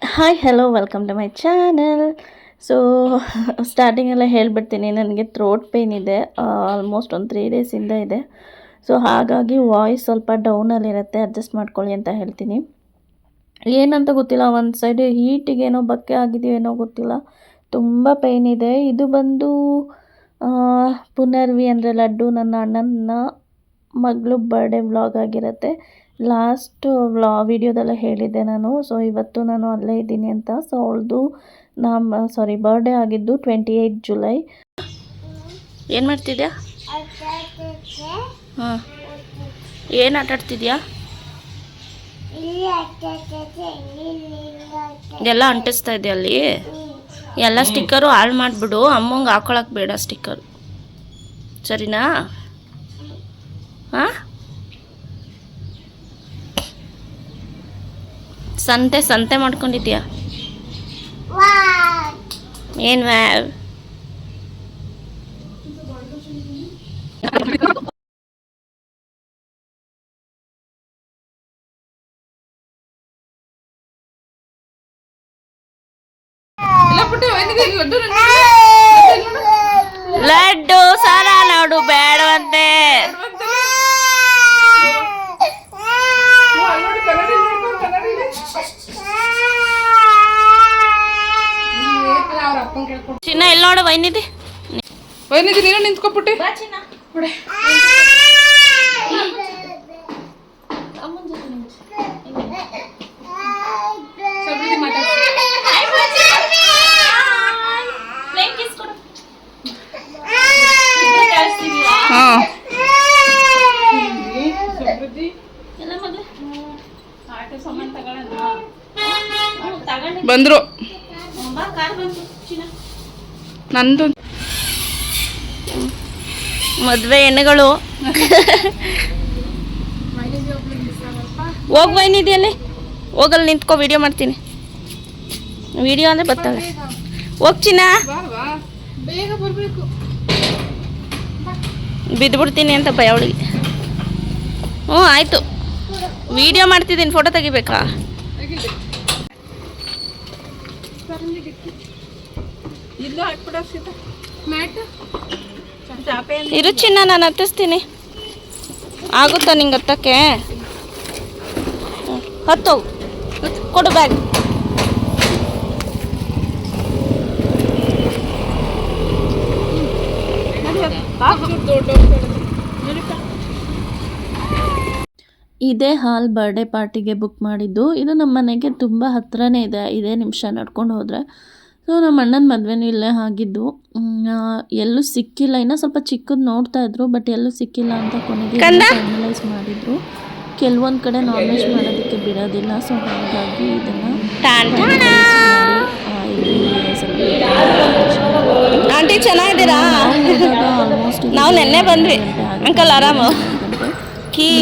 Hi hello welcome to my channel. So ಸ್ಟಾರ್ಟಿಂಗೆಲ್ಲ ಹೇಳ್ಬಿಡ್ತೀನಿ, ನನಗೆ ಥ್ರೋಟ್ ಪೇಯ್ನ್ ಇದೆ. ಆಲ್ಮೋಸ್ಟ್ ಒಂದು 3 ಡೇಸಿಂದ ಇದೆ. ಸೊ ಹಾಗಾಗಿ ವಾಯ್ಸ್ ಸ್ವಲ್ಪ ಡೌನಲ್ಲಿರುತ್ತೆ, ಅಡ್ಜಸ್ಟ್ ಮಾಡ್ಕೊಳ್ಳಿ ಅಂತ ಹೇಳ್ತೀನಿ. ಏನಂತ ಗೊತ್ತಿಲ್ಲ, ಒಂದು ಸೈಡ್ ಹೀಟಿಗೇನೋ ಬಕ್ಕೆ ಆಗಿದೆಯೇನೋ ಗೊತ್ತಿಲ್ಲ, ತುಂಬ ಪೇಯ್ನ್ ಇದೆ. ಇದು ಬಂದು ಪುನರ್ವಿ ಅಂದರೆ ಲಡ್ಡು, ನನ್ನ ಅಣ್ಣನ ಮಗಳು ಬರ್ಡೇ ವ್ಲಾಗ್ ಆಗಿರುತ್ತೆ. ಲಾಸ್ಟ್ ವಿಡಿಯೋದಲ್ಲೇ ಹೇಳಿದ್ದೆ ನಾನು. ಸೊ ಇವತ್ತು ನಾನು ಅಲ್ಲೇ ಇದ್ದೀನಿ ಅಂತ. ಸೊ ಅವಳದು ಬರ್ಡೇ ಆಗಿದ್ದು 28 ಜುಲೈ. ಏನು ಮಾಡ್ತಿದ್ಯಾ? ಹಾಂ, ಏನು ಆಟ ಆಡ್ತಿದ್ಯಾ? ಎಲ್ಲ ಅಂಟಿಸ್ತಾ ಇದೆಯಾ ಅಲ್ಲಿ? ಎಲ್ಲ ಸ್ಟಿಕ್ಕರು ಹಾಳು ಮಾಡಿಬಿಡು, ಅಮ್ಮಂಗೆ ಹಾಕೊಳಕ್ಕೆ ಬೇಡ ಸ್ಟಿಕ್ಕರು, ಸರಿನಾ? ಹಾಂ, ಸಂತೆ ಮಾಡ್ಕೊಂಡಿದ್ಯಾ? ಏನು ವ್ಯಾವ್? ಲಡ್ಡು ಸಾರ ನೋಡು ಬೇಡವಂತೆ. ಚಿನ್ನ ಎಲ್ಲ ನೋಡು, ವೈನಿದಿ ನೀನು ನಿಂತ್ಕೊಬಿಟ್ಟು ಬಂದ್ರು. ನಂದು ಮದುವೆ ಹೆಣ್ಣುಗಳು ಹೋಗ್ ಬೈನಿದೆಯಲ್ಲಿ, ಹೋಗಲ್ಲಿ ನಿಂತ್ಕೊ, ವಿಡಿಯೋ ಮಾಡ್ತೀನಿ. ವಿಡಿಯೋ ಅಂದರೆ ಬರ್ತಾಳೆ. ಹೋಗ್ ಚಿನ್ನ, ಬೇಗ ಬರ್ಬೇಕು, ಬಿದ್ದುಬಿಡ್ತೀನಿ ಅಂತ ಭಯ ಅವಳಿಗೆ. ಹ್ಞೂ ಆಯಿತು, ವಿಡಿಯೋ ಮಾಡ್ತಿದ್ದೀನಿ, ಫೋಟೋ ತೆಗಿಬೇಕಾ? ಇರು ಚಿನ್ನ, ನಾನು ಹತ್ತಿಸ್ತೀನಿ. ಆಗುತ್ತಾ ನಿಂಗೆ ಹತ್ತಕ್ಕೆ? ಹತ್ತು, ಕೊಡು ಬ್ಯಾಗ್. ಇದೇ ಹಾಲ್ ಬರ್ಡೇ ಪಾರ್ಟಿಗೆ ಬುಕ್ ಮಾಡಿದ್ದು. ಇದು ನಮ್ಮ ಮನೆಗೆ ತುಂಬ ಹತ್ರನೇ ಇದೆ, 5 ನಿಮಿಷ ನಡ್ಕೊಂಡು ಹೋದರೆ. ಸೊ ನಮ್ಮ ಅಣ್ಣನ ಮದುವೆನೂ ಇಲ್ಲೇ ಆಗಿದ್ದು. ಎಲ್ಲೂ ಸಿಕ್ಕಿಲ್ಲ, ಇನ್ನೂ ಸ್ವಲ್ಪ ಚಿಕ್ಕದು ನೋಡ್ತಾ ಇದ್ರು, ಬಟ್ ಎಲ್ಲೂ ಸಿಕ್ಕಿಲ್ಲ ಅಂತ ಕೊನೆಗೆ ಫೈನಲೈಸ್ ಮಾಡಿದ್ರು. ಕೆಲವೊಂದು ಕಡೆ ನಾನ್ ವೆಜ್ ಮಾಡೋದಕ್ಕೆ ಬಿಡೋದಿಲ್ಲ. ಸೊ ಹಾಗಾಗಿ ಇದನ್ನು ಆಂಟಿ ಚೆನ್ನಾಗಿದ್ದೀರಾ? ನಾವು ನೆನ್ನೆ ಬಂದ್ವಿ. ಅಂಕಲ್ ಆರಾಮು?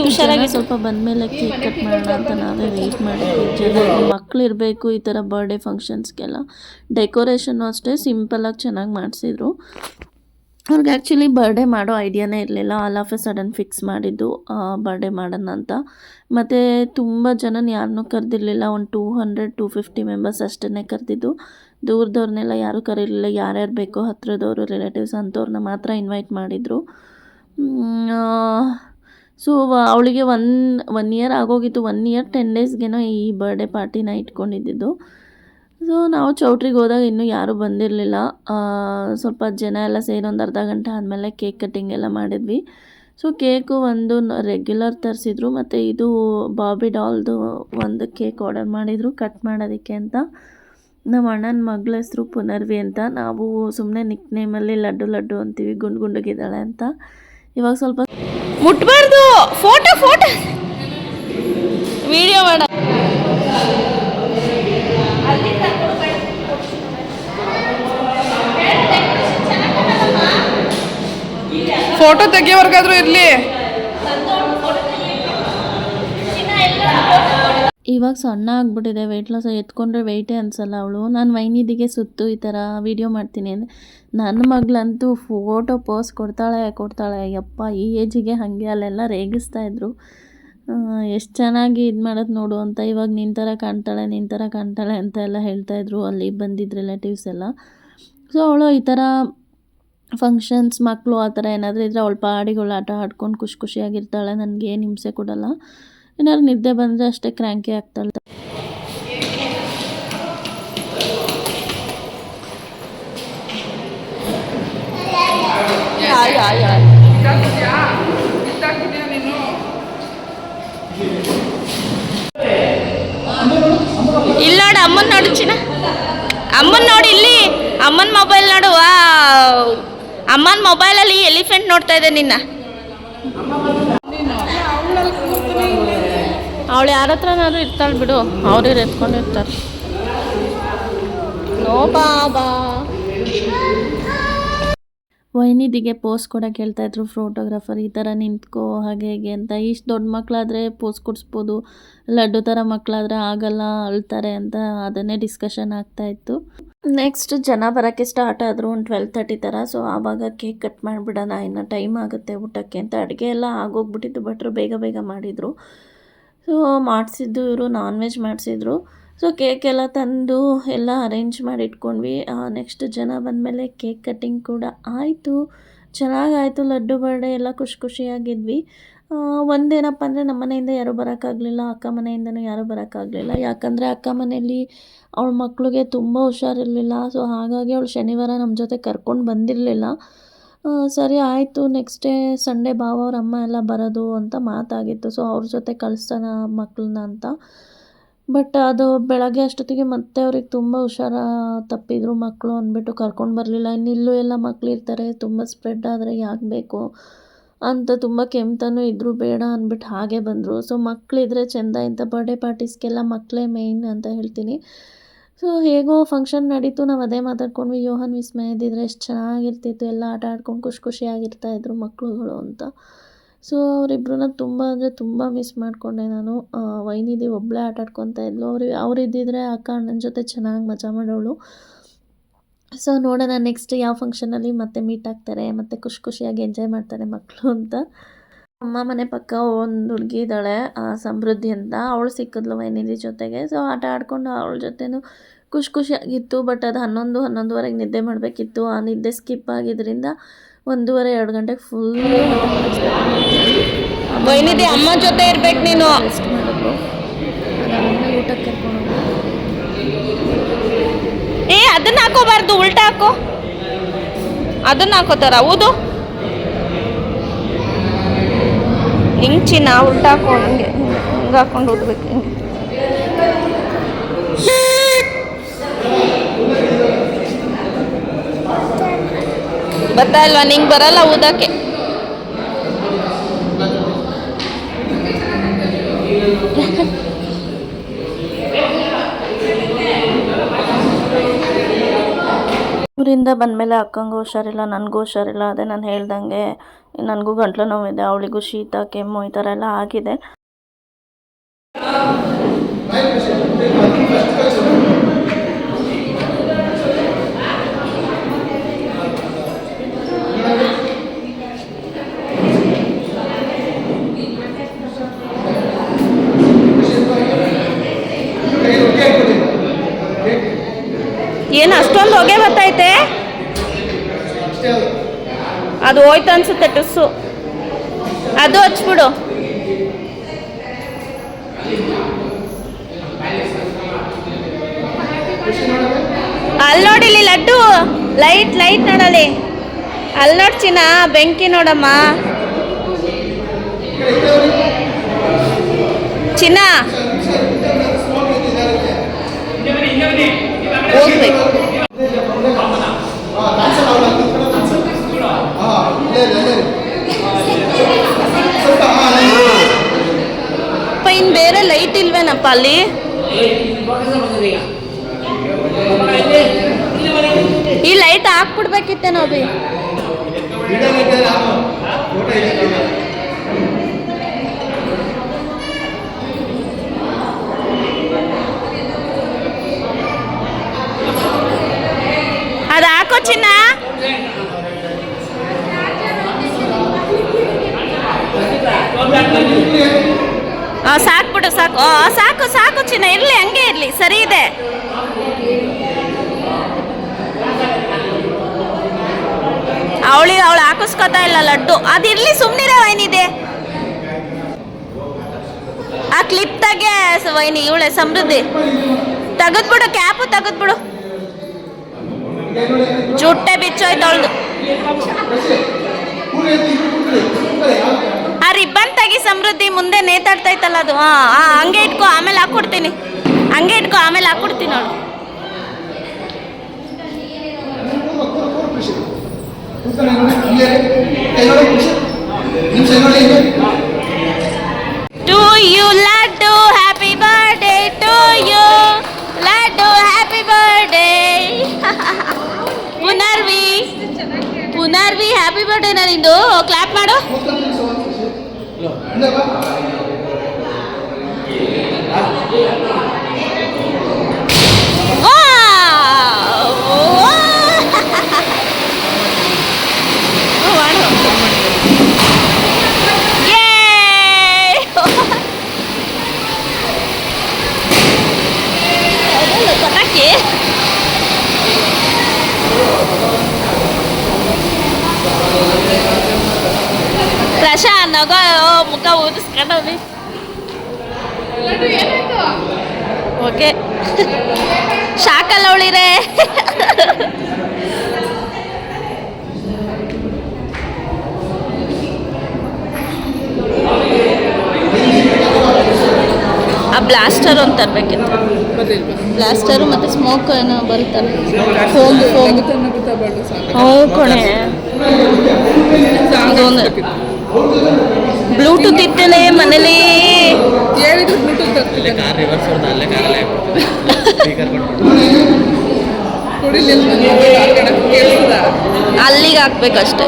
ಹುಷಾರಾಗಿ ಸ್ವಲ್ಪ ಬಂದಮೇಲೆ ಕೇಕ್ ಕಟ್ ಮಾಡೋಣ ಅಂತ ನಾವೇ ವೆಯ್ಟ್ ಮಾಡಿದ್ವಿ. ಜನ ಮಕ್ಕಳು ಇರಬೇಕು ಈ ಥರ ಬರ್ಡೇ ಫಂಕ್ಷನ್ಸ್ಗೆಲ್ಲ. ಡೆಕೋರೇಷನ್ನು ಅಷ್ಟೇ ಸಿಂಪಲಾಗಿ ಚೆನ್ನಾಗಿ ಮಾಡಿಸಿದ್ರು. ಅವ್ರಿಗೆ ಆ್ಯಕ್ಚುಲಿ ಬರ್ಡೇ ಮಾಡೋ ಐಡಿಯಾನೇ ಇರಲಿಲ್ಲ, all of A sudden fix ಮಾಡಿದ್ದು ಬರ್ಡೇ ಮಾಡೋಣ ಅಂತ. ಮತ್ತು ತುಂಬ ಜನನ ಯಾರನ್ನೂ ಕರೆದಿರಲಿಲ್ಲ, ಒಂದು 200-250 ಮೆಂಬರ್ಸ್ ಅಷ್ಟೇ ಕರೆದಿದ್ದು. ದೂರದವ್ರನ್ನೆಲ್ಲ ಯಾರೂ ಕರೀಲಿಲ್ಲ. ಯಾರ್ಯಾರು ಬೇಕೋ ಹತ್ರದವರು, ರಿಲೇಟಿವ್ಸ್ ಅಂಥವ್ರನ್ನ ಮಾತ್ರ ಇನ್ವೈಟ್ ಮಾಡಿದರು. ಸೊ ಅವಳಿಗೆ ಒನ್ ಇಯರ್ ಆಗೋಗಿತ್ತು. 1 ಇಯರ್ 10 ಡೇಸ್ಗೇನೋ ಈ ಬರ್ಡೇ ಪಾರ್ಟಿನ ಇಟ್ಕೊಂಡಿದ್ದು. ಸೊ ನಾವು ಚೌಟ್ರಿಗೆ ಹೋದಾಗ ಇನ್ನೂ ಯಾರೂ ಬಂದಿರಲಿಲ್ಲ. ಸ್ವಲ್ಪ ಜನ ಎಲ್ಲ ಸೇರಿ ಒಂದು ಅರ್ಧ ಗಂಟೆ ಆದಮೇಲೆ ಕೇಕ್ ಕಟ್ಟಿಂಗ್ ಎಲ್ಲ ಮಾಡಿದ್ವಿ. ಸೊ ಕೇಕು ಒಂದು ರೆಗ್ಯುಲರ್ ತರಿಸಿದ್ರು, ಮತ್ತು ಇದು ಬಾಬಿ ಡಾಲ್ದು ಒಂದು ಕೇಕ್ ಆರ್ಡರ್ ಮಾಡಿದರು ಕಟ್ ಮಾಡೋದಕ್ಕೆ ಅಂತ. ನಮ್ಮ ಅಣ್ಣನ ಮಗಳ ಹೆಸರು ಪುನರ್ವಿ ಅಂತ. ನಾವು ಸುಮ್ಮನೆ ನಿಕ್ ನೇಮಲ್ಲಿ ಲಡ್ಡು ಲಡ್ಡು ಅಂತೀವಿ, ಗುಂಡಗಿದ್ದಾಳೆ ಅಂತ. ಇವಾಗ ಸ್ವಲ್ಪ ಮುಟ್ಬಾರ್ದು, ಫೋಟೋ ವಿಡಿಯೋ ಮಾಡ. ಫೋಟೋ ತೆಗಿಯೋವರೆಗಾದ್ರೂ ಇರಲಿ. ಇವಾಗ ಸಣ್ಣ ಆಗ್ಬಿಟ್ಟಿದೆ, ವೆಯ್ಟ್ ಲಾಸ್. ಎತ್ಕೊಂಡ್ರೆ ವೆಯ್ಟೇ ಅನಿಸಲ್ಲ ಅವಳು. ನಾನು ವೈನಿದಿಗೆ ಸುತ್ತು ಈ ಥರ ವೀಡಿಯೋ ಮಾಡ್ತೀನಿ ಅಂದರೆ ನನ್ನ ಮಗಳಂತೂ ಫೋಟೋ ಪೋಸ್ ಕೊಡ್ತಾಳೆ. ಯಪ್ಪ, ಈ ಏಜಿಗೆ ಹಾಗೆ ಅಲ್ಲೆಲ್ಲ ರೇಗಿಸ್ತಾಯಿದ್ರು. ಎಷ್ಟು ಚೆನ್ನಾಗಿ ಇದು ಮಾಡೋದು ನೋಡು ಅಂತ. ಇವಾಗ ನಿನ್ನ ಥರ ಕಾಣ್ತಾಳೆ ಅಂತ ಎಲ್ಲ ಹೇಳ್ತಾಯಿದ್ರು ಅಲ್ಲಿ ಬಂದಿದ್ದ ರಿಲೇಟಿವ್ಸ್ ಎಲ್ಲ. ಸೊ ಅವಳು ಈ ಥರ ಫಂಕ್ಷನ್ಸ್ ಮಕ್ಕಳು ಆ ಥರ ಏನಾದರೂ ಇದ್ದರೆ ಅವಳು ಪಾಡಿಗಳು ಆಟ ಆಡ್ಕೊಂಡು ಖುಷಿಯಾಗಿರ್ತಾಳೆ. ನನಗೇನು ಹಿಂಸೆ ಕೊಡಲ್ಲ. ಏನಾದ್ರು ನಿದ್ದೆ ಬಂದರೆ ಅಷ್ಟೇ ಕ್ರ್ಯಾಂಕಿ ಆಗ್ತಾಳೆ. ಇಲ್ಲಿ ನೋಡು ಅಮ್ಮನ ನೋಡು ಚಿನ್ನ, ಅಮ್ಮನ ನೋಡಿ ಇಲ್ಲಿ, ಅಮ್ಮನ ಮೊಬೈಲ್ ನೋಡು. ಅಮ್ಮನ ಮೊಬೈಲಲ್ಲಿ ಎಲಿಫೆಂಟ್ ನೋಡ್ತಾ ಇದೆ ನಿನ್ನ. ಅವಳು ಯಾರ ಹತ್ರನಾದ್ರು ಇರ್ತಾಳೆ ಬಿಡು, ಅವ್ರು ಎತ್ಕೊಂಡಿರ್ತಾರೆ. ನೋ ಬಾಬಾ. ವೈನಿದಿಗೆ ಪೋಸ್ ಕೊಡೋಕೆ ಹೇಳ್ತಾಯಿದ್ರು ಫೋಟೋಗ್ರಾಫರ್, ಈ ಥರ ನಿಂತ್ಕೋ ಹಾಗೆ ಹೇಗೆ ಅಂತ. ಇಷ್ಟು ದೊಡ್ಡ ಮಕ್ಕಳಾದರೆ ಪೋಸ್ ಕೊಡಿಸ್ಬೋದು, ಲಡ್ಡು ಥರ ಮಕ್ಕಳಾದರೆ ಆಗಲ್ಲ, ಅಳ್ತಾರೆ ಅಂತ ಅದನ್ನೇ ಡಿಸ್ಕಷನ್ ಆಗ್ತಾಯಿತ್ತು. ನೆಕ್ಸ್ಟ್ ಜನ ಬರೋಕ್ಕೆ ಸ್ಟಾರ್ಟ್ ಆದರು ಒಂದು 12:30 ಥರ. ಸೊ ಆವಾಗ ಕೇಕ್ ಕಟ್ ಮಾಡಿಬಿಡೋಣ, ಇನ್ನು ಟೈಮ್ ಆಗುತ್ತೆ ಊಟಕ್ಕೆ ಅಂತ. ಅಡುಗೆ ಎಲ್ಲ ಆಗೋಗ್ಬಿಟ್ಟಿತ್ತು, ಭಟ್ರು ಬೇಗ ಮಾಡಿದರು. ಸೊ ಮಾಡಿಸಿದ್ದು ಇವರು ನಾನ್ ವೆಜ್ ಮಾಡಿಸಿದ್ರು. ಸೊ ಕೇಕೆಲ್ಲ ತಂದು ಎಲ್ಲ ಅರೇಂಜ್ ಮಾಡಿ ಇಟ್ಕೊಂಡ್ವಿ. ನೆಕ್ಸ್ಟ್ ಜನ ಬಂದಮೇಲೆ ಕೇಕ್ ಕಟ್ಟಿಂಗ್ ಕೂಡ ಆಯಿತು, ಚೆನ್ನಾಗಾಯಿತು. ಲಡ್ಡು ಬರ್ಡೇ ಎಲ್ಲ ಖುಷಿಯಾಗಿದ್ವಿ. ಒಂದೇನಪ್ಪ ಅಂದರೆ ನಮ್ಮ ಮನೆಯಿಂದ ಯಾರೂ ಬರೋಕ್ಕಾಗಲಿಲ್ಲ, ಅಕ್ಕ ಮನೆಯಿಂದನೂ ಯಾರೂ ಬರೋಕ್ಕಾಗಲಿಲ್ಲ. ಯಾಕಂದರೆ ಅಕ್ಕ ಮನೆಯಲ್ಲಿ ಅವಳ ಮಕ್ಕಳಿಗೆ ತುಂಬ ಹುಷಾರಿರಲಿಲ್ಲ. ಸೊ ಹಾಗಾಗಿ ಅವಳು ಶನಿವಾರ ನಮ್ಮ ಜೊತೆ ಕರ್ಕೊಂಡು ಬಂದಿರಲಿಲ್ಲ. ಸರಿ ಆಯಿತು, ನೆಕ್ಸ್ಟ್ ಡೇ ಸಂಡೇ ಭಾವ ಅವ್ರ ಅಮ್ಮ ಎಲ್ಲ ಬರೋದು ಅಂತ ಮಾತಾಗಿತ್ತು. ಸೊ ಅವ್ರ ಜೊತೆ ಕಳಿಸ್ತಾನ ಮಕ್ಕಳನ್ನ ಅಂತ. ಬಟ್ ಅದು ಬೆಳಗ್ಗೆ ಅಷ್ಟೊತ್ತಿಗೆ ಮತ್ತೆ ಅವ್ರಿಗೆ ತುಂಬ ಹುಷಾರ ತಪ್ಪಿದ್ರು ಮಕ್ಕಳು ಅಂದ್ಬಿಟ್ಟು ಕರ್ಕೊಂಡು ಬರಲಿಲ್ಲ. ಇನ್ನು ಇಲ್ಲೂ ಎಲ್ಲ ಮಕ್ಳು ಇರ್ತಾರೆ, ತುಂಬ ಸ್ಪ್ರೆಡ್ ಆದರೆ ಯಾಕೆ ಬೇಕು ಅಂತ ತುಂಬ ಕೆಮ್ತಾನೂ ಇದ್ದರು, ಬೇಡ ಅಂದ್ಬಿಟ್ಟು ಹಾಗೆ ಬಂದರು. ಸೊ ಮಕ್ಕಳಿದ್ರೆ ಚೆಂದ. ಇಂಥ ಬರ್ಡೇ ಪಾರ್ಟೀಸ್ಗೆಲ್ಲ ಮಕ್ಕಳೇ ಮೇಯ್ನ್ ಅಂತ ಹೇಳ್ತೀನಿ. ಸೊ ಹೇಗೋ ಫಂಕ್ಷನ್ ನಡೀತು, ನಾವು ಅದೇ ಮಾತಾಡ್ಕೊಂಡ್ವಿ. ಯೋಹಾನ್ ವಿಸ್ಮಯ ಇದ್ದಿದ್ರೆ ಎಷ್ಟು ಚೆನ್ನಾಗಿರ್ತಿತ್ತು, ಎಲ್ಲ ಆಟ ಆಡ್ಕೊಂಡು ಖುಷಿಯಾಗಿರ್ತಾಯಿದ್ರು ಮಕ್ಕಳುಗಳು ಅಂತ. ಸೊ ಅವರಿಬ್ಬರನ್ನ ತುಂಬ ಅಂದರೆ ತುಂಬ ಮಿಸ್ ಮಾಡಿಕೊಂಡೆ ನಾನು. ವೈನಿದಿ ಒಬ್ಬಳೇ ಆಟ ಆಡ್ಕೊತಾ ಇದ್ಲು. ಅವರಿದ್ದಿದ್ರೆ ಅಕ್ಕ ಅಣ್ಣನ ಜೊತೆ ಚೆನ್ನಾಗಿ ಮಜಾ ಮಾಡೋಳು. ಸೊ ನೋಡೋಣ ನೆಕ್ಸ್ಟ್ ಯಾವ ಫಂಕ್ಷನಲ್ಲಿ ಮತ್ತೆ ಮೀಟ್ ಆಗ್ತಾರೆ, ಮತ್ತು ಖುಷಿಯಾಗಿ ಎಂಜಾಯ್ ಮಾಡ್ತಾರೆ ಮಕ್ಕಳು ಅಂತ. ಅಮ್ಮ ಮನೆ ಪಕ್ಕ ಒಂದು ಹುಡುಗಿ ಇದ್ದಾಳೆ, ಸಮೃದ್ಧಿ ಅಂತ. ಅವಳು ಸಿಕ್ಕಿದ್ಲು ವೈನಿದಿ ಜೊತೆಗೆ. ಸೊ ಆಟ ಆಡ್ಕೊಂಡು ಅವಳ ಜೊತೆನೂ ಖುಷಿಯಾಗಿತ್ತು. ಬಟ್ ಅದು 11-11:30 ನಿದ್ದೆ ಮಾಡಬೇಕಿತ್ತು. ಆ ನಿದ್ದೆ ಸ್ಕಿಪ್ ಆಗಿದ್ದರಿಂದ 1:30-2 ಗಂಟೆಗೆ ಫುಲ್ ವೈನಿದಿ ಅಮ್ಮ ಜೊತೆ ಇರ್ಬೇಕು ನೀನು. ರೆಸ್ಟ್ ಮಾಡಿದ್ರು. ಅದಾದ್ಮೇಲೆ ಊಟಕ್ಕೆ ಕರ್ಕೊಂಡು ಅದನ್ನ ಹಾಕೋಬಾರ್ದು, ಉಲ್ಟಾ ಹಾಕೋ. ಅದನ್ನ ಹಾಕೋತಾರ ಹೌದು. ಹಿಂಗೆ ಚಿನ್ನ ಉಲ್ಟಾ ಹಾಕೋ, ಹಿಂಗೆ ಹಾಕೊಂಡು ಉಡ್ಬೇಕು. ಹಿಂಗೆ ಬರ್ತಾ ಇಲ್ವಾ ನಿಂಗೆ? ಬರಲ್ಲ ಊದಕ್ಕೆ. ಊರಿಂದ ಬಂದಮೇಲೆ ಅಕ್ಕಂಗೂ ಹುಷಾರಿಲ್ಲ, ನನಗೂ ಹುಷಾರಿಲ್ಲ. ಅದೇ ನಾನು ಹೇಳ್ದಂಗೆ ನನಗೂ ಗಂಟ್ಲು ನೋವಿದೆ, ಅವಳಿಗೂ ಶೀತ ಕೆಮ್ಮು ಈ ಥರ ಎಲ್ಲ ಆಗಿದೆ. ಏನು ಅಷ್ಟೊಂದು ಹೊಗೆ ಬರ್ತೈತೆ? ಅದು ಹೋಯ್ತು ಅನ್ಸುತ್ತೆ ಟುಸ್ಸು. ಅದು ಹಚ್ಬಿಡು. ಅಲ್ಲಿ ನೋಡಿಲಿ ಲಡ್ಡು, ಲೈಟ್ ನೋಡಲಿ. ಅಲ್ಲಿ ನೋಡಿ ಚಿನ್ನ, ಬೆಂಕಿ ನೋಡಮ್ಮ ಚಿನ್ನ. ಹೋಗ್ಬೇಕು. ಇನ್ನು ಬೇರೆ ಲೈಟ್ ಇಲ್ವೇನಪ್ಪ ಅಲ್ಲಿ? ಈ ಲೈಟ್ ಹಾಕ್ಬಿಡ್ಬೇಕಿತ್ತೇನೋ ಅಭಿ. ಅದು ಹಾಕೋ ಚಿನ್ನ. ಸಾಕು ಬಿಡು ಸಾಕು ಸಾಕು ಸಾಕು ಚಿನ್ನ ಇರಲಿ ಹಂಗೆ ಇರಲಿ ಸರಿ ಇದೆ. ಅವಳು ಹಾಕಿಸ್ಕೊತಾ ಇಲ್ಲ ಲಡ್ಡು ಅದಿರ್ಲಿ ಸುಮ್ಮನಿರೋ ವೈನಿದೆ. ಆ ಕ್ಲಿಪ್ ತೆಗೆ ವೈನಿ ಇವಳೆ ಸಮೃದ್ಧಿ ತೆಗೆದ್ಬಿಡು ಕ್ಯಾಪು ತೆಗೆದ್ಬಿಡು ಜುಟ್ಟೆ ಬಿಚ್ಚೋಯ್ತು ಅವಳ್ದು. ಆ ರಿಬ್ಬನ್ ತೆಗಿ ಸಮೃದ್ಧಿ ಮುಂದೆ ನೇತಾಡ್ತೈತಲ್ಲ ಅದು ಹಂಗೆ ಇಟ್ಕೋ ಆಮೇಲೆ ಹಾಕ್ಕೊಡ್ತೀನಿ ಹಂಗೆ ಇಟ್ಕೋ ಆಮೇಲೆ ಹಾಕ್ಕೊಡ್ತೀನಿ ಅವಳು. To you Laddu happy birthday to you Laddu happy birthday. Punarvi happy birthday ನಿಂದು ಕ್ಲಾಪ್ ಮಾಡು. ಪ್ರಶಾಂತ್ ನಗೋ ಮುಖ ಊದಿಸ್ಕೊಂಡವ್ನಿ. ಓಕೆ ಶಾಕಲ್ಲ ಅವಳಿರೆ. ಆ ಬ್ಲಾಸ್ಟರ್ ಒಂದು ತರಬೇಕಿತ್ತು. ಬ್ಲಾಸ್ಟರು ಮತ್ತು ಸ್ಮೋಕ್ ಏನೋ ಬರುತ್ತಲ್ಲ ಫೋಮ್ ಕಣೆ ಅದೊಂದು ಬ್ಲೂಟೂತ್ ಇತ್ತಲೇ ಮನೇಲಿ ಅಲ್ಲಿಗೆ ಹಾಕ್ಬೇಕಷ್ಟೆ.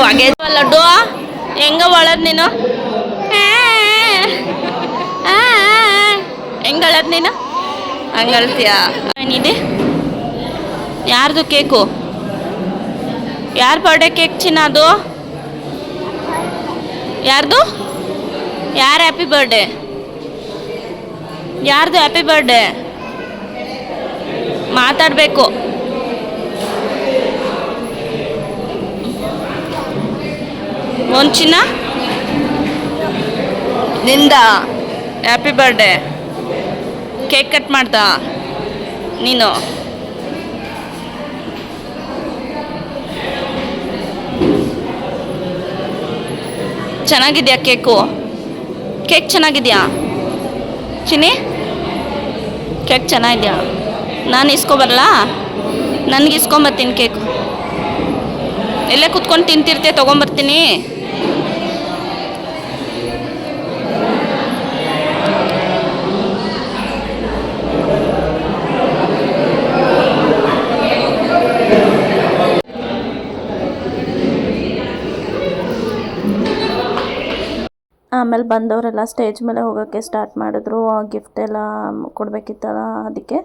ಹಾಗೆ ಲಡ್ಡು ಹೆಂಗ ಒಳದ್ ನೀನು ಹೆಂಗಳದ್ ನೀನು ಹಂಗಳ್ತೀಯ. ಏನಿದೆ ಯಾರ್ದು ಕೇಕು ಯಾರು ಬರ್ಡೇ ಕೇಕ್ ಚಿನ್ನ ಅದು ಯಾರ್ದು ಯಾರು ಹ್ಯಾಪಿ ಬರ್ಡೇ ಯಾರ್ದು ಹ್ಯಾಪಿ ಬರ್ಡೇ ಮಾತಾಡಬೇಕು. ಒಂದು ಚಿನ್ನ ನಿಂದ ಹ್ಯಾಪಿ ಬರ್ಡೇ ಕೇಕ್ ಕಟ್ ಮಾಡ್ದ ನೀನು. ಚೆನ್ನಾಗಿದೆಯಾ ಕೇಕು ಕೇಕ್ ಚೆನ್ನಾಗಿದೆಯಾ ಚಿನ್ನಿ ಕೇಕ್ ಚೆನ್ನಾಗಿದೆಯಾ ನಾನು ಇಸ್ಕೊಬರಲ್ಲ ನನಗೆ ಇಸ್ಕೊಂಬರ್ತೀನಿ ಕೇಕು ಎಲ್ಲೇ ಕುತ್ಕೊಂಡು ತಿಂತಿರ್ತೆ ತೊಗೊಂಬರ್ತೀನಿ. ಆಮೇಲೆ ಬಂದವರೆಲ್ಲ ಸ್ಟೇಜ್ ಮೇಲೆ ಹೋಗೋಕ್ಕೆ ಸ್ಟಾರ್ಟ್ ಮಾಡಿದ್ರು. ಗಿಫ್ಟ್ ಎಲ್ಲ ಕೊಡಬೇಕಿತ್ತಲ್ಲ ಅದಕ್ಕೆ.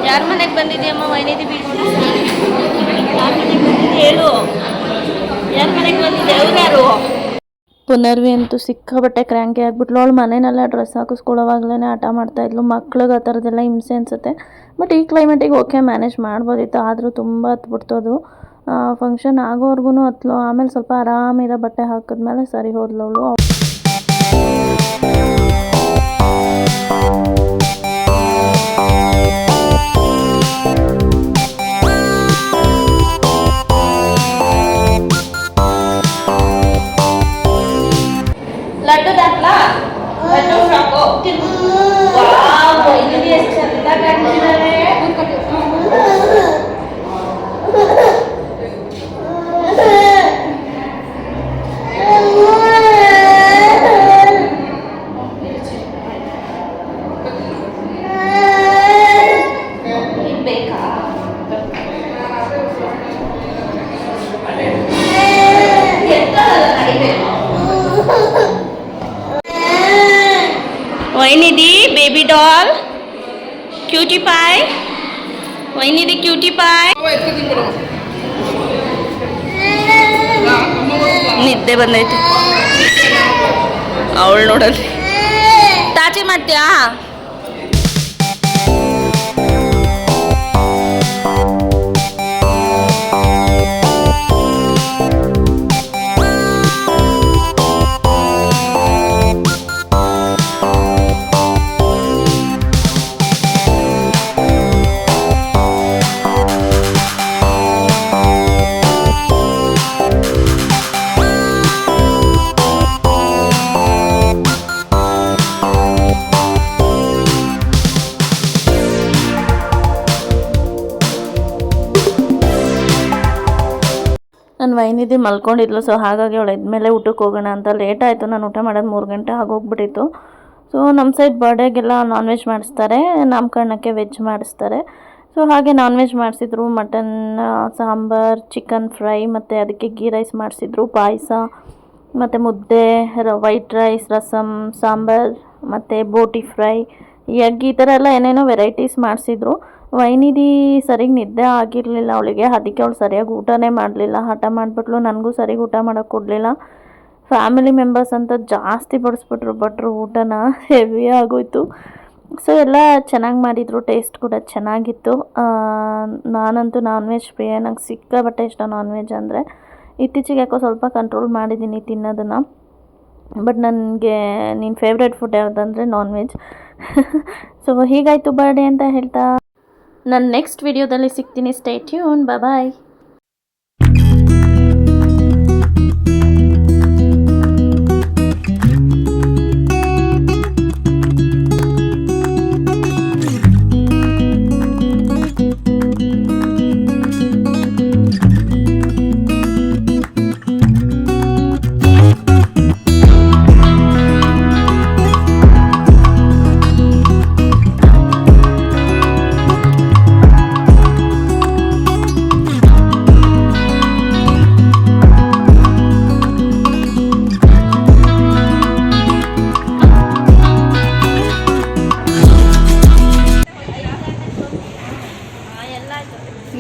ಯಾರ ಮನೆಗೆ ಬಂದಿದ್ಯಮ್ಮ ವೈನಿಧಿ ಬೀಳ್ಕೊಂಡು ಯಾರ ಮನೆಗೆ ಬಂದಿದ್ದೆ ಹೇಳು ಯಾರ ಮನೆಗೆ ಬಂದಿದ್ದೆ ಅವ್ರು ಯಾರು. ಪುನರ್ವಿ ಅಂತೂ ಸಿಕ್ಕಾಬಟ್ಟೆ ಕ್ರ್ಯಾಂಕಿ ಆಗಿಬಿಟ್ಲು. ಅವಳು ಮನೆಯಲ್ಲ ಡ್ರೆಸ್ ಹಾಕಿಸ್ಕೊಳ್ಳೋವಾಗಲೇ ಆಟ ಮಾಡ್ತಾಯಿದ್ಲು. ಮಕ್ಳಿಗೆ ಆ ಥರದ್ದೆಲ್ಲ ಹಿಂಸೆ ಅನಿಸುತ್ತೆ. ಬಟ್ ಈ ಕ್ಲೈಮೇಟಿಗೆ ಓಕೆ ಮ್ಯಾನೇಜ್ ಮಾಡ್ಬೋದಿತ್ತು. ಆದರೂ ತುಂಬ ಹತ್ಬಿಡ್ತು ಅದು. ಫಂಕ್ಷನ್ ಆಗೋವರೆಗೂ ಹತ್ಲು. ಆಮೇಲೆ ಸ್ವಲ್ಪ ಆರಾಮಿರೋ ಬಟ್ಟೆ ಹಾಕಿದ್ಮೇಲೆ ಸರಿ ಹೋದ್ಲು ಅವಳು. ಲಡ್ಡು ದಾಟ್ಲಾ ಲಡ್ಡು ಫ್ರಾಕು ವಾವ್ ಇದು ಎಷ್ಟು ಚಂದ ಕಾಣ್ತಿದ್ದಾರೆ. ಬೇಕಾ ವೈನಿಧಿ ಬೇಬಿ ಡಾಲ್ ಕ್ಯೂಟಿ ಪಾಯ್ ವೈನಿದೆ ಕ್ಯೂಟಿ ಪಾಯ್. ನಿದ್ದೆ ಬಂದೈತಿ ಅವಳು ನೋಡಲ್ಲಿ. ತಾಚಿ ಮಾಡ್ತೀಯಾ? ನನ್ನ ವೈನಿಧಿ ಮಲ್ಕೊಂಡಿದ್ಲು, ಸೊ ಹಾಗಾಗಿ ಅವಳು ಎದ್ಮೇಲೆ ಊಟಕ್ಕೆ ಹೋಗೋಣ ಅಂತ. ಲೇಟ್ ಆಯಿತು, ನಾನು ಊಟ ಮಾಡೋದು 3 ಗಂಟೆ ಆಗೋಗ್ಬಿಟ್ಟಿತ್ತು. ಸೊ ನಮ್ಮ ಸೈಡ್ ಬರ್ಡೇಗೆಲ್ಲ ನಾನ್ ವೆಜ್ ಮಾಡಿಸ್ತಾರೆ, ನಾಮಕರಣಕ್ಕೆ ವೆಜ್ ಮಾಡಿಸ್ತಾರೆ. ಸೊ ಹಾಗೆ ನಾನ್ ವೆಜ್ ಮಾಡಿಸಿದ್ರು, ಮಟನ್ ಸಾಂಬಾರ್, ಚಿಕನ್ ಫ್ರೈ ಮತ್ತು ಅದಕ್ಕೆ ಗೀ ರೈಸ್ ಮಾಡಿಸಿದ್ರು, ಪಾಯಸ ಮತ್ತು ಮುದ್ದೆ, ವೈಟ್ ರೈಸ್, ರಸಮ್, ಸಾಂಬಾರ್ ಮತ್ತು ಬೋಟಿ ಫ್ರೈ, ಎಗ್, ಈ ಥರ ಎಲ್ಲ ಏನೇನೋ ವೆರೈಟೀಸ್ ಮಾಡಿಸಿದ್ರು. ವೈನಿಧಿ ಸರಿಗೆ ನಿದ್ದೆ ಆಗಿರಲಿಲ್ಲ ಅವಳಿಗೆ, ಅದಕ್ಕೆ ಅವಳು ಸರಿಯಾಗಿ ಊಟನೇ ಮಾಡಲಿಲ್ಲ, ಹಠ ಮಾಡಿಬಿಟ್ಲು. ನನಗೂ ಸರಿಗೆ ಊಟ ಮಾಡೋಕ್ಕೆ ಕೊಡಲಿಲ್ಲ. ಫ್ಯಾಮಿಲಿ ಮೆಂಬರ್ಸ್ ಅಂತ ಜಾಸ್ತಿ ಬಡಿಸ್ಬಿಟ್ರು ಭಟ್ರು, ಊಟನ ಹೆವಿ ಆಗೋಯ್ತು. ಸೊ ಎಲ್ಲ ಚೆನ್ನಾಗಿ ಮಾಡಿದರು, ಟೇಸ್ಟ್ ಕೂಡ ಚೆನ್ನಾಗಿತ್ತು. ನಾನಂತೂ ನಾನ್ ವೆಜ್ ಪ್ರಿಯ, ನಂಗೆ ಸಿಕ್ಕಾಪಟ್ಟೆ ಇಷ್ಟ ನಾನ್ ವೆಜ್ ಅಂದರೆ. ಇತ್ತೀಚೆಗೆ ಯಾಕೋ ಸ್ವಲ್ಪ ಕಂಟ್ರೋಲ್ ಮಾಡಿದ್ದೀನಿ ತಿನ್ನೋದನ್ನು. ಬಟ್ ನನಗೆ ನಿನ್ನ ಫೇವ್ರೆಟ್ ಫುಡ್ ಯಾವುದಂದರೆ ನಾನ್ ವೆಜ್. ಸೊ ಹೀಗಾಯಿತು ಬರ್ಡೇ ಅಂತ ಹೇಳ್ತಾ ನಾನು ನೆಕ್ಸ್ಟ್ ವಿಡಿಯೋದಲ್ಲಿ ಸಿಗ್ತೀನಿ. Stay tune, bye.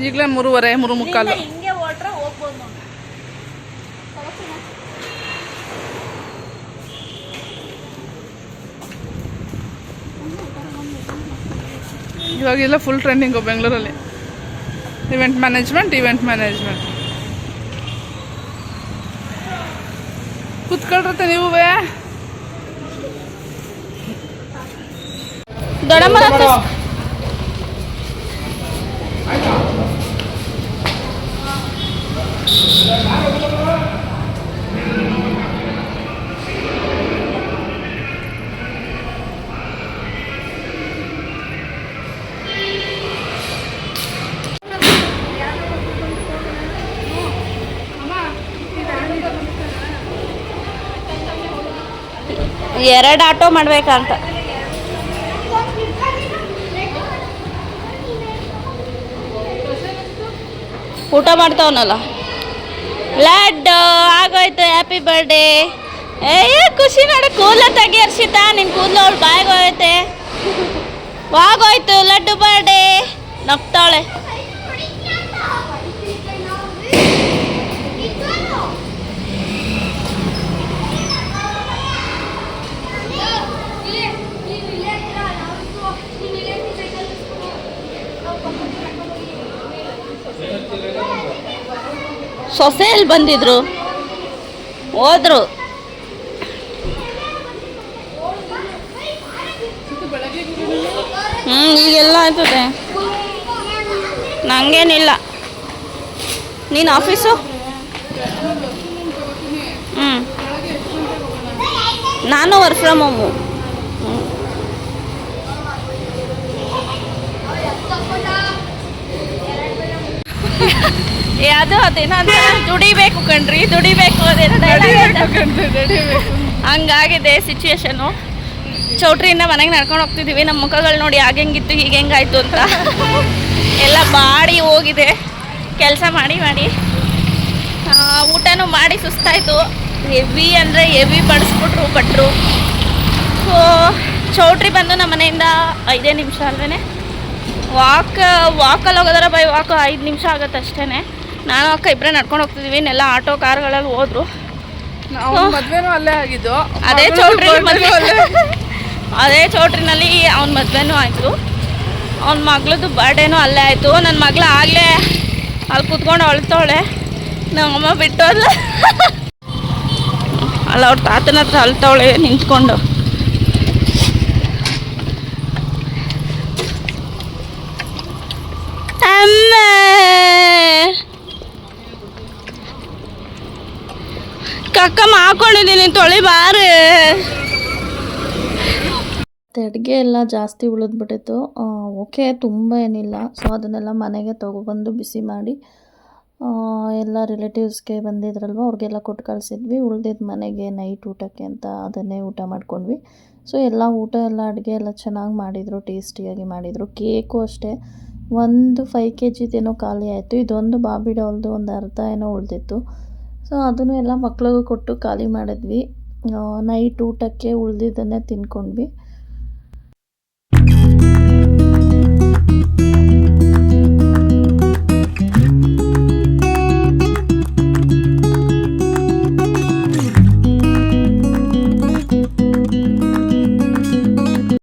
ಈಗಲೇ 3:30, 3:45. ಹಿಂಗೆ ಹೊರಟ್ರೆ ಹೋಗ್ಬೋದು ನೋಡಿ. ಇವಾಗೆಲ್ಲ ಫುಲ್ ಟ್ರೆಂಡಿಂಗು ಬೆಂಗಳೂರಲ್ಲಿ ಇವೆಂಟ್ ಮ್ಯಾನೇಜ್ಮೆಂಟ್. ಕೂತ್ಕೊಳ್ರತ್ತೆ ನೀವು. ದೊಡ್ಡಮ್ಮ ಎರಡು ಆಟೋ ಮಾಡ್ಬೇಕಂತ. ಊಟ ಮಾಡ್ತಾವನಲ್ಲ. ಲಡ್ಡು ಆಗೋಯ್ತು. Happy birthday. ಖುಷಿ ನೋಡು. ಕೂದಲು ತೆಗಿ ಹರ್ಷಿತಾ, ನಿನ್ನ ಕೂದಲು ಅವಳು ಬಾಯಿಗೆ ಹೋಗೈತೆ. ಆಗೋಯ್ತು ಲಡ್ಡು ಬರ್ಡೇ. ನಗ್ತಾವಳೆ. ಸೊಸೆಯಲ್ಲಿ ಬಂದಿದ್ರು, ಹೋದ್ರು. ಈಗೆಲ್ಲ ಆಯ್ತದೆ. ನಂಗೇನಿಲ್ಲ. ನೀನು ಆಫೀಸು? ನಾನು ವರ್ಕ್ ಫ್ರಮ್ ಹೋಮು. ಅದು ಅದೇನಂತ ದುಡಿಬೇಕು ಕಣ್ರಿ, ದುಡಿಬೇಕು, ಅದೇನೋ ಹಂಗಾಗಿದೆ ಸಿಚುವೇಶನು. ಚೌಟ್ರಿಯಿಂದ ಮನೆಗೆ ನಡ್ಕೊಂಡು ಹೋಗ್ತಿದ್ದೀವಿ. ನಮ್ಮ ಮುಖಗಳು ನೋಡಿ ಹೆಂಗಿತ್ತು ಹೀಗೆ ಹೆಂಗಾಯ್ತು ಅಂತ. ಎಲ್ಲ ಬಾಡಿ ಹೋಗಿದೆ ಕೆಲಸ ಮಾಡಿ ಮಾಡಿ. ಊಟನೂ ಮಾಡಿ ಸುಸ್ತಾಯಿತು. ಹೆವಿ ಅಂದರೆ ಹೆವಿ ಬಡಿಸ್ಬಿಟ್ರು ಭಟ್ರು. ಸೊ ಚೌಟ್ರಿ ಬಂದು ನಮ್ಮ ಮನೆಯಿಂದ 5 ನಿಮಿಷ ಅಲ್ವೇ, ವಾಕಲ್ಲಿ ಹೋಗೋದಾರ ಬೈ ವಾಕ್ 5 ನಿಮಿಷ ಆಗುತ್ತೆ ಅಷ್ಟೇ. ನಾನು ಅಕ್ಕ ಇಬ್ಬರೇ ನಡ್ಕೊಂಡು ಹೋಗ್ತಿದ್ದೀವಿ. ಇನ್ನೆಲ್ಲ ಆಟೋ ಕಾರ್ಗಳಲ್ಲಿ ಹೋದ್ರು. ಅವ್ನ ಮದ್ವೆನೂ ಅಲ್ಲೇ ಆಗಿದ್ದು. ಅದೇ ಚೌಟ್ರಿನಲ್ಲಿ ಅವ್ನ ಮದುವೆನೂ ಆಯಿತು. ಅವ್ನ ಮಗಳದ್ದು ಬರ್ಡೇನೂ ಅಲ್ಲೇ ಆಯಿತು. ನನ್ನ ಮಗಳು ಆಗಲೇ ಅಲ್ಲಿ ಕೂತ್ಕೊಂಡು ಅಳ್ತಾವಳೆ. ನಮ್ಮಮ್ಮ ಬಿಟ್ಟು ಅಲ್ಲ ಅವ್ರ ತಾತನ ಹತ್ರ ಅಳ್ತಾವಳೆ ನಿಂತ್ಕೊಂಡು. ಅಮ್ಮ ಕಕ್ಕಮ್ಮ ಹಾಕೊಂಡಿದ್ದೀನಿ ತೊಳಿ ಬಾರು. ಅಡುಗೆ ಎಲ್ಲ ಜಾಸ್ತಿ ಉಳಿದ್ಬಿಟ್ಟಿತ್ತು. ಓಕೆ, ತುಂಬ ಏನಿಲ್ಲ. ಸೊ ಅದನ್ನೆಲ್ಲ ಮನೆಗೆ ತೊಗೊಬಂದು ಬಿಸಿ ಮಾಡಿ ಎಲ್ಲ ರಿಲೇಟಿವ್ಸ್ಗೆ ಬಂದಿದ್ರಲ್ವ ಅವ್ರಿಗೆಲ್ಲ ಕೊಟ್ಟು ಕಳಿಸಿದ್ವಿ. ಉಳ್ದಿದ್ದು ಮನೆಗೆ ನೈಟ್ ಊಟಕ್ಕೆ ಅಂತ ಅದನ್ನೇ ಊಟ ಮಾಡ್ಕೊಂಡ್ವಿ. ಸೊ ಎಲ್ಲ ಊಟ ಎಲ್ಲ ಅಡುಗೆ ಎಲ್ಲ ಚೆನ್ನಾಗಿ ಮಾಡಿದರು, ಟೇಸ್ಟಿಯಾಗಿ ಮಾಡಿದರು. ಕೇಕು ಅಷ್ಟೇ ಒಂದು 5 kgದೇನೋ ಖಾಲಿ ಆಯಿತು. ಇದೊಂದು ಬಾಬಿ ಡಾಲ್ದು ಒಂದು ಅರ್ಧ ಏನೋ ಉಳಿದಿತ್ತು. ಸೊ ಅದನ್ನು ಎಲ್ಲ ಮಕ್ಳಿಗೂ ಕೊಟ್ಟು ಖಾಲಿ ಮಾಡಿದ್ವಿ. ನೈಟ್ ಊಟಕ್ಕೆ ಉಳಿದಿದ್ದನ್ನೇ ತಿನ್ಕೊಂಡ್ವಿ.